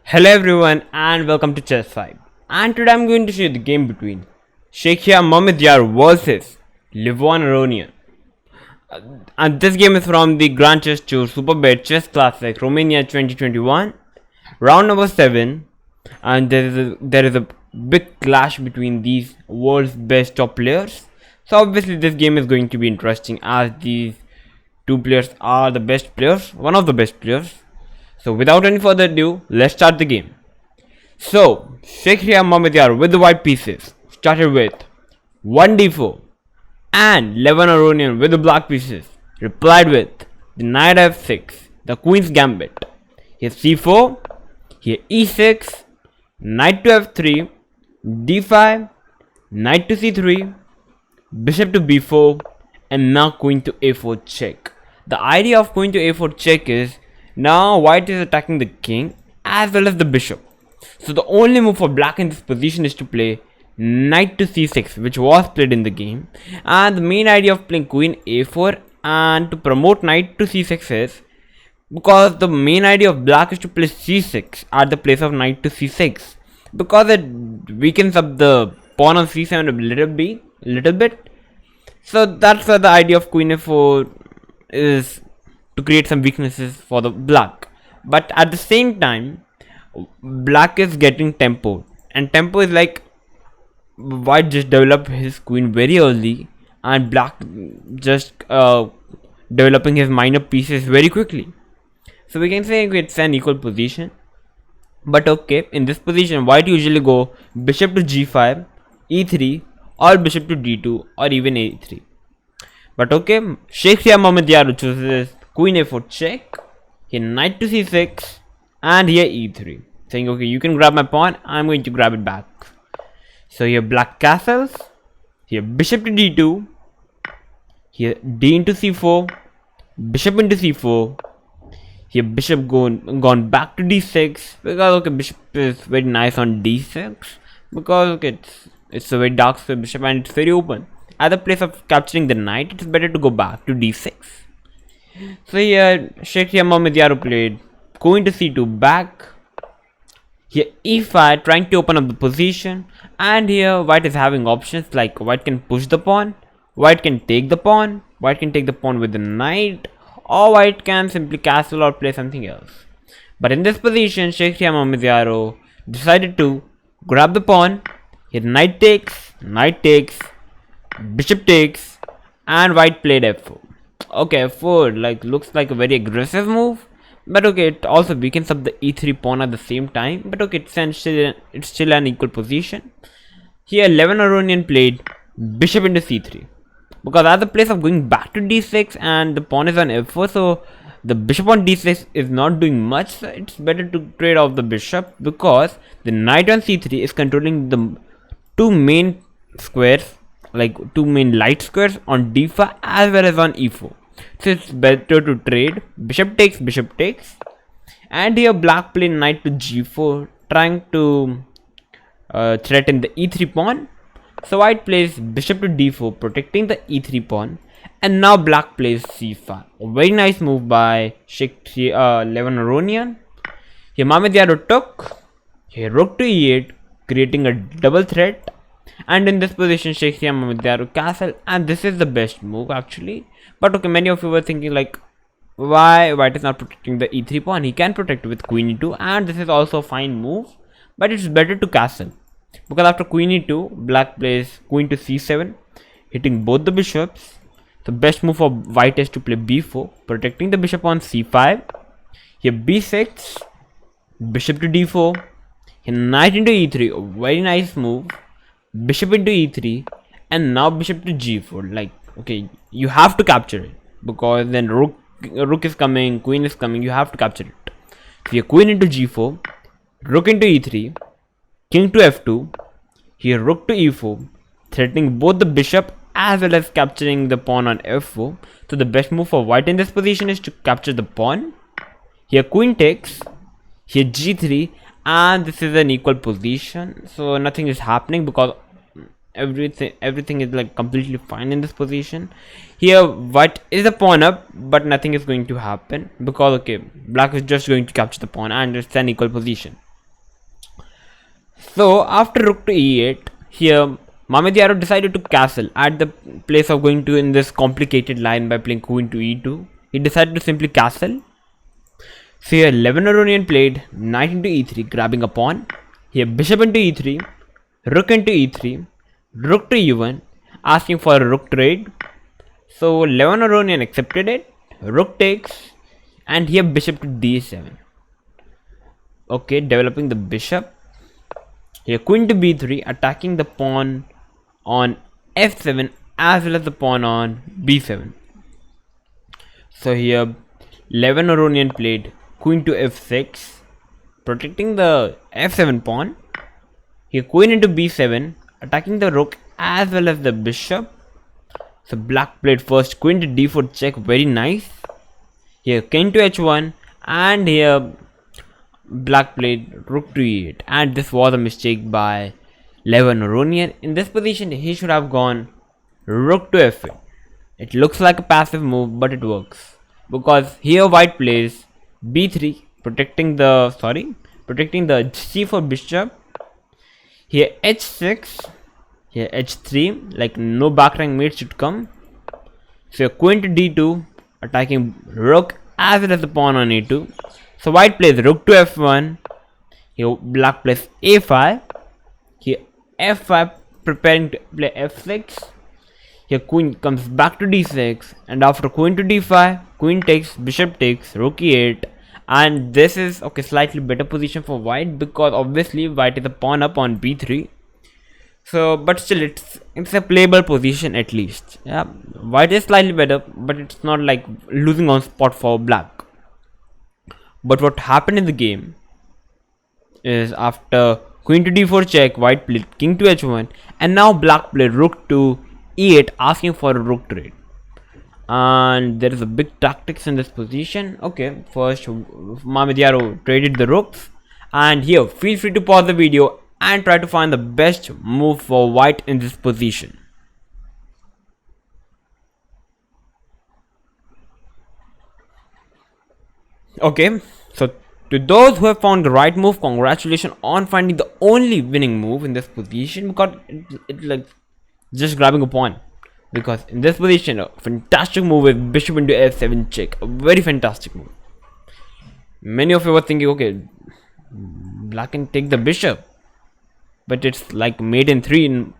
Hello everyone and welcome to Chess 5, and today I'm going to show you the game between Shakhriyar Mamedyarov versus Levon Aronian. And this game is from the Grand Chess Tour Superbet Chess Classic Romania 2021, round number 7, and there is a big clash between these world's best top players. So obviously this game is going to be interesting as these two players are the best players, one of the best players. So without any further ado, let's start the game. So Shakhriyar Mamedyarov with the white pieces started with 1d4, and Levon Aronian with the black pieces replied with the knight f6, the queen's gambit. Here c4, here e6, knight to f3, d5, knight to c3, bishop to b4, and now queen to a4 check. The idea of queen to a4 check is now white is attacking the king as well as the bishop. So the only move for black in this position is to play knight to c6, which was played in the game. And the main idea of playing queen a4 and to promote knight to c6 is because the main idea of black is to play c6 at the place of knight to c6, because it weakens up the pawn on c7 a little bit. So that's why the idea of queen a4 is to create some weaknesses for the black. But at the same time, black is getting tempo, and tempo is like white just developed his queen very early and black just developing his minor pieces very quickly. So we can say it's an equal position. But okay, in this position white usually go bishop to g5, e3, or bishop to d2, or even a3. But okay, Shakhriyar Mamedyarov chooses queen a4 check, here knight to c6, and here e3, saying okay, you can grab my pawn, I'm going to grab it back. So here black castles, here bishop to d2, here d into c4, bishop into c4, here bishop gone back to d6, because okay, bishop is very nice on d6, because okay, it's a very dark square bishop and it's very open. At the place of capturing the knight, it's better to go back to d6. So here Shakhriyar Mamedyarov played queen to c2 back, here e5 trying to open up the position, and here white is having options like white can push the pawn, white can take the pawn, white can take the pawn with the knight, or white can simply castle or play something else. But in this position Shakhriyar Mamedyarov decided to grab the pawn, here knight takes, bishop takes, and white played f4. Okay, f4 like looks like a very aggressive move, but okay, it also weakens up the e3 pawn at the same time. But okay, it's still an equal position. Here Levon Aronian played bishop into c3, because at the place of going back to d6 and the pawn is on f4, so the bishop on d6 is not doing much. So it's better to trade off the bishop, because the knight on c3 is controlling the two main squares, like two main light squares on d5 as well as on e4. So it's better to trade bishop takes, and here black played knight to g4 trying to threaten the e3 pawn. So white plays bishop to d4 protecting the e3 pawn, and now black plays c5. A very nice move by Levon Aronian. Here Mamedyarov took, here rook to e8 creating a double threat. And in this position Shakhriyar Mamedyarov castle, and this is the best move actually. But okay, many of you were thinking like, why white is not protecting the e3 pawn? He can protect with queen e2, and this is also a fine move, but it's better to castle, because after queen e2 black plays queen to c7 hitting both the bishops. The best move for white is to play b4 protecting the bishop on c5, here b6, bishop to d4, here knight into e3, a very nice move, bishop into e3, and now bishop to g4. Like okay, you have to capture it, because then rook is coming, queen is coming, you have to capture it. So here queen into g4, rook into e3, king to f2, here rook to e4 threatening both the bishop as well as capturing the pawn on f4. So the best move for white in this position is to capture the pawn. Here queen takes, here g3, and this is an equal position, so nothing is happening because everything is like completely fine in this position. Here white is a pawn up, but nothing is going to happen because okay, black is just going to capture the pawn and it's an equal position. So after rook to e8, here Mamedyarov decided to castle at the place of going to in this complicated line by playing queen to e2. He decided to simply castle. So here Levon Aronian played knight into e3, grabbing a pawn. Here bishop into e3, rook into e3, rook to e1, asking for a rook trade. So Levon Aronian accepted it. Rook takes, and here bishop to d7. Okay, developing the bishop. Here queen to b3, attacking the pawn on f7 as well as the pawn on b7. So here Levon Aronian played queen to f6, protecting the f7 pawn. Here queen into b7, attacking the rook as well as the bishop. So black played first queen to d4 check, very nice. Here king to h1, and here black played rook to e8, and this was a mistake by Levon Aronian. In this position he should have gone rook to f8. It looks like a passive move, but it works because here white plays b3, protecting the c4 bishop. Here h6, here h3, like no back rank mate should come. So queen to d2, attacking rook as well as the pawn on a2. So white plays rook to f1. Here black plays a5. Here f5, preparing to play f6. Here queen comes back to d6, and after queen to d5, queen takes, bishop takes, rook e8, and this is okay, slightly better position for white because obviously white is a pawn up on b3. So but still it's a playable position at least. Yeah, white is slightly better, but it's not like losing on spot for black. But what happened in the game is after queen to d4 check, white played king to h1, and now black played rook to e8, asking for a rook trade. And there is a big tactics in this position. Okay, first Mamedyarov traded the rooks, and here feel free to pause the video and try to find the best move for white in this position. Okay, so to those who have found the right move, congratulations on finding the only winning move in this position, because it's like just grabbing a pawn. Because in this position, a fantastic move is bishop into f7 check, a very fantastic move. Many of you were thinking, okay, black can take the bishop, but it's like mate in 3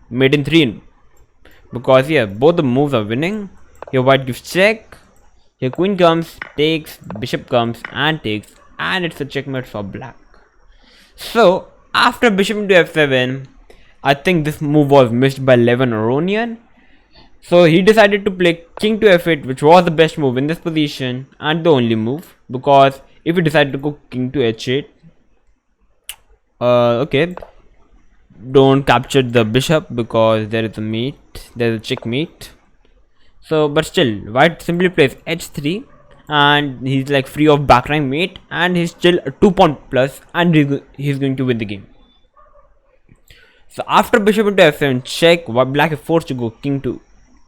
because here both the moves are winning. Here white gives check. Here queen comes, takes, bishop comes and takes, and it's a checkmate for black. So after bishop into f7, I think this move was missed by Levon Aronian. So he decided to play king to f8, which was the best move in this position and the only move, because if he decided to go king to h8, okay, don't capture the bishop because there is a mate, there is a checkmate. So but still white simply plays h3, and he's like free of back rank mate, and he's still a 2 pawn plus, and he's going to win the game. So after bishop into f7 check, black is forced to go king to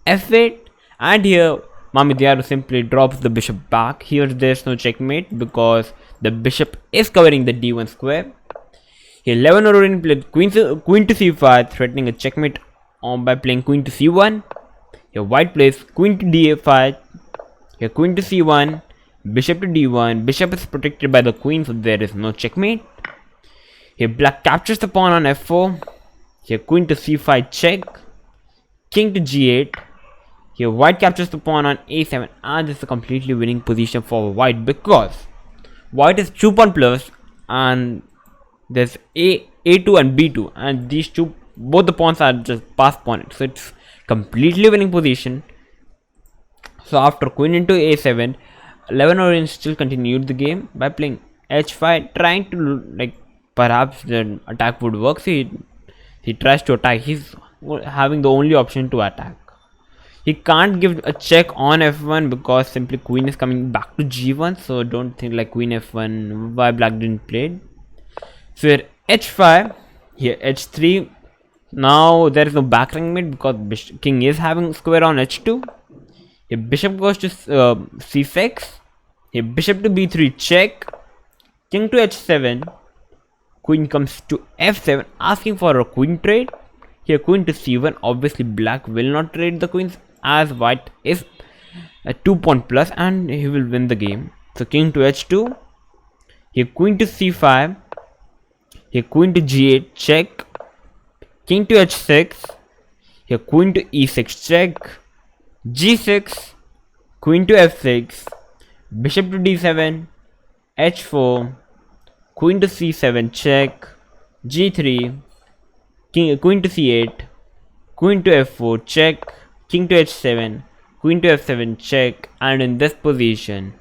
f8, and here Mamedyarov simply drops the bishop back. Here there's no checkmate because the bishop is covering the d1 square. Here Levon Aronian played queen to c5, threatening a checkmate by playing queen to c1. Here white plays queen to d5. Here queen to c1, bishop to d1. Bishop is protected by the queen, so there is no checkmate. Here black captures the pawn on f4. Here queen to c5 check, king to g8. Here white captures the pawn on a7, and this is a completely winning position for white because white is 2 pawn plus, and there's a2 and b2, and these two, both the pawns are just pass pawn, so it's completely winning position. So after queen into a7, Levon Aronian still continued the game by playing h5, trying to like perhaps the attack would work. So he tries to attack. He's having the only option to attack. He can't give a check on f1 because simply queen is coming back to g1, so don't think like queen f1 why black didn't play it. So here h5, here h3. Now there is no back rank mate because king is having square on h2. Here bishop goes to c6. Here bishop to b3 check, king to h7, queen comes to f7, asking for a queen trade. Here queen to c1, obviously black will not trade the queens as white is a 2-pawn plus and he will win the game. So king to h2, here queen to c5, here queen to g8 check, king to h6, here queen to e6 check, g6, queen to f6, bishop to d7, h4, queen to c7 check, g3, queen to c8, queen to f4 check, king to h7, queen to f7 check, and in this position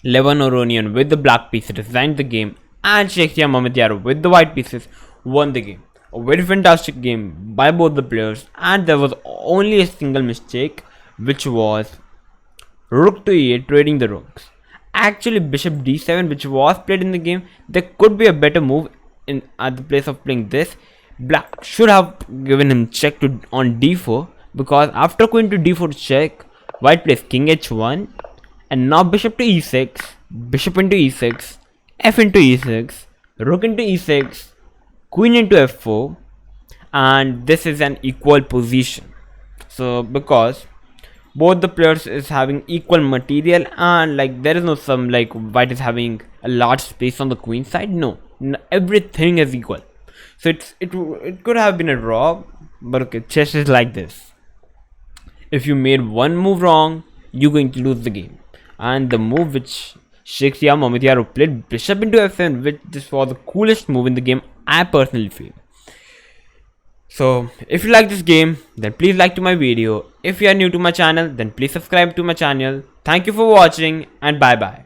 Levon Aronian with the black pieces resigned the game and Shakhriyar Mamedyarov with the white pieces won the game. A very fantastic game by both the players, and there was only a single mistake, which was rook to e8 trading the rooks. Actually bishop d7, which was played in the game, there could be a better move in at the place of playing this. Black should have given him check to on d4, because after queen to d4 check, white plays king h1, and now bishop to e6, bishop into e6, f into e6, rook into e6, queen into f4, and this is an equal position. So because both the players is having equal material, and like there is no some like white is having a large space on the queen side. No, everything is equal. So it could have been a draw, but okay, chess is like this. If you made one move wrong, you're going to lose the game. And the move which Shakhriyar Mamedyarov played, bishop into f7, which this was the coolest move in the game, I personally feel. So if you like this game, then please like to my video. If you are new to my channel, then please subscribe to my channel. Thank you for watching, and bye bye.